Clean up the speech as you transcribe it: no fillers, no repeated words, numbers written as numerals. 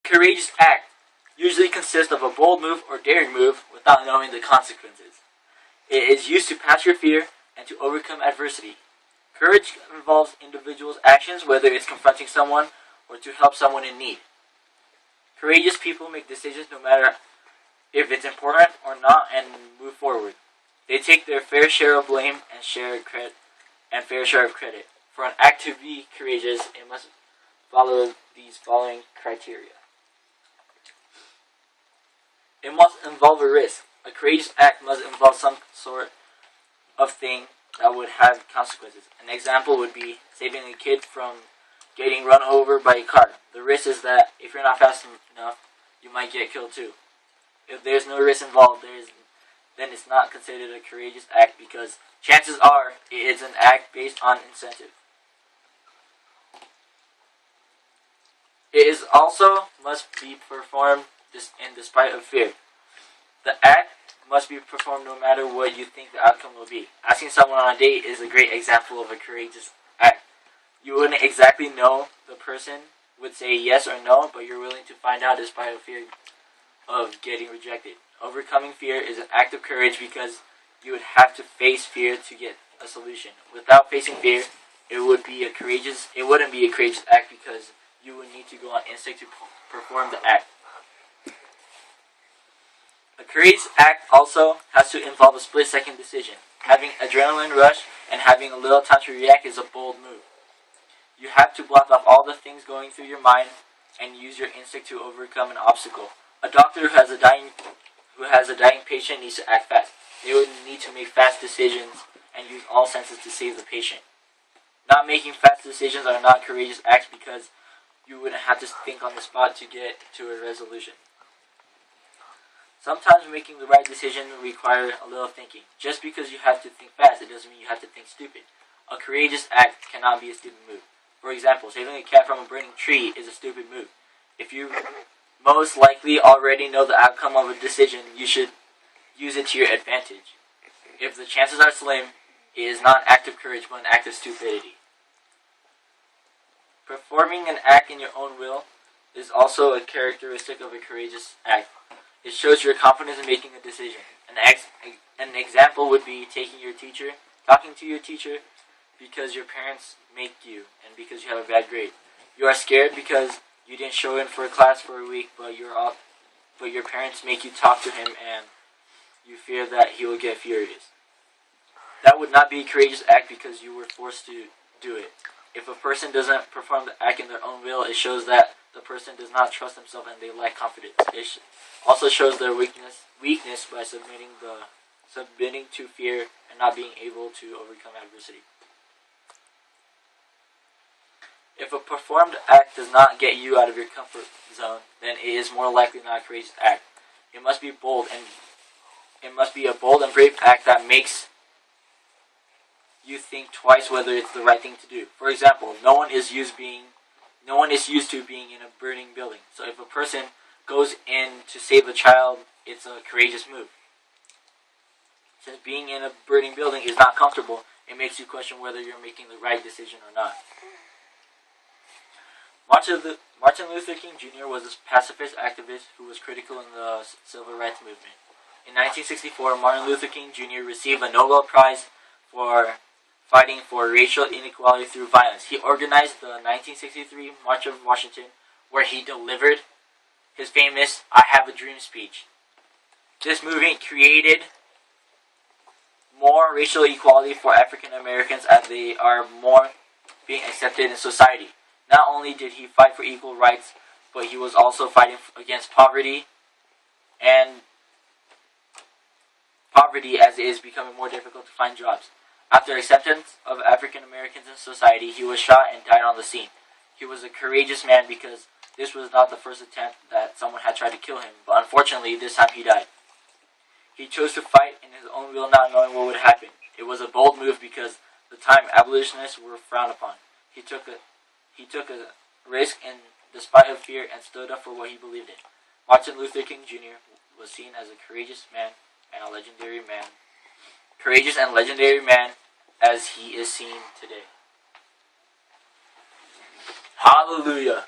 courageous act usually consists of a bold move or daring move without knowing the consequences. It is used to pass your fear and to overcome adversity. Courage involves individuals' actions, whether it's confronting someone or to help someone in need. Courageous people make decisions no matter if it's important or not and move forward. They take their fair share of blame and fair share of credit. For an act to be courageous, it must follow these following criteria. It must involve a risk. A courageous act must involve some sort of thing that would have consequences. An example would be saving a kid from getting run over by a car. The risk is that if you're not fast enough, you might get killed too. If there's no risk involved, then it's not considered a courageous act because chances are it is an act based on incentive. It is also must be performed in despite of fear. The act must be performed no matter what you think the outcome will be. Asking someone on a date is a great example of a courageous act. You wouldn't exactly know the person would say yes or no, but you're willing to find out despite of fear of getting rejected. Overcoming fear is an act of courage because you would have to face fear to get a solution. Without facing fear, it wouldn't be a courageous act because you would need to go on instinct to perform the act. A courageous act also has to involve a split-second decision. Having adrenaline rush and having a little time to react is a bold move. You have to block off all the things going through your mind and use your instinct to overcome an obstacle. A doctor who has a dying patient needs to act fast. They would need to make fast decisions and use all senses to save the patient. Not making fast decisions are not courageous acts because you wouldn't have to think on the spot to get to a resolution. Sometimes making the right decision requires a little thinking. Just because you have to think fast, it doesn't mean you have to think stupid. A courageous act cannot be a stupid move. For example, saving a cat from a burning tree is a stupid move. If you most likely already know the outcome of a decision, you should use it to your advantage. If the chances are slim, it is not an act of courage, but an act of stupidity. Performing an act in your own will is also a characteristic of a courageous act. It shows your confidence in making a decision. An example would be talking to your teacher because your parents make you and because you have a bad grade. You are scared because you didn't show in for a class for a week, but your parents make you talk to him and you fear that he will get furious. That would not be a courageous act because you were forced to do it. If a person doesn't perform the act in their own will, it shows that the person does not trust themselves and they lack confidence. It also shows their weakness by submitting to fear and not being able to overcome adversity. If a performed act does not get you out of your comfort zone, then it is more likely not a courageous act. It must be a bold and brave act that makes you think twice whether it's the right thing to do. For example, no one is used to being in a burning building. So if a person goes in to save a child, it's a courageous move. Since being in a burning building is not comfortable, it makes you question whether you're making the right decision or not. Martin Luther King Jr. was a pacifist activist who was critical in the civil rights movement. In 1964, Martin Luther King Jr. received a Nobel Prize for fighting for racial inequality through violence. He organized the 1963 March of Washington, where he delivered his famous "I Have a Dream" speech. This movement created more racial equality for African Americans as they are more being accepted in society. Not only did he fight for equal rights, but he was also fighting against poverty as it is becoming more difficult to find jobs. After acceptance of African Americans in society, he was shot and died on the scene. He was a courageous man because this was not the first attempt that someone had tried to kill him, but unfortunately this time he died. He chose to fight in his own will, not knowing what would happen. It was a bold move because at the time abolitionists were frowned upon. He took a risk and despite of fear and stood up for what he believed in. Martin Luther King Jr. was seen as a courageous and legendary man as he is seen today. Hallelujah.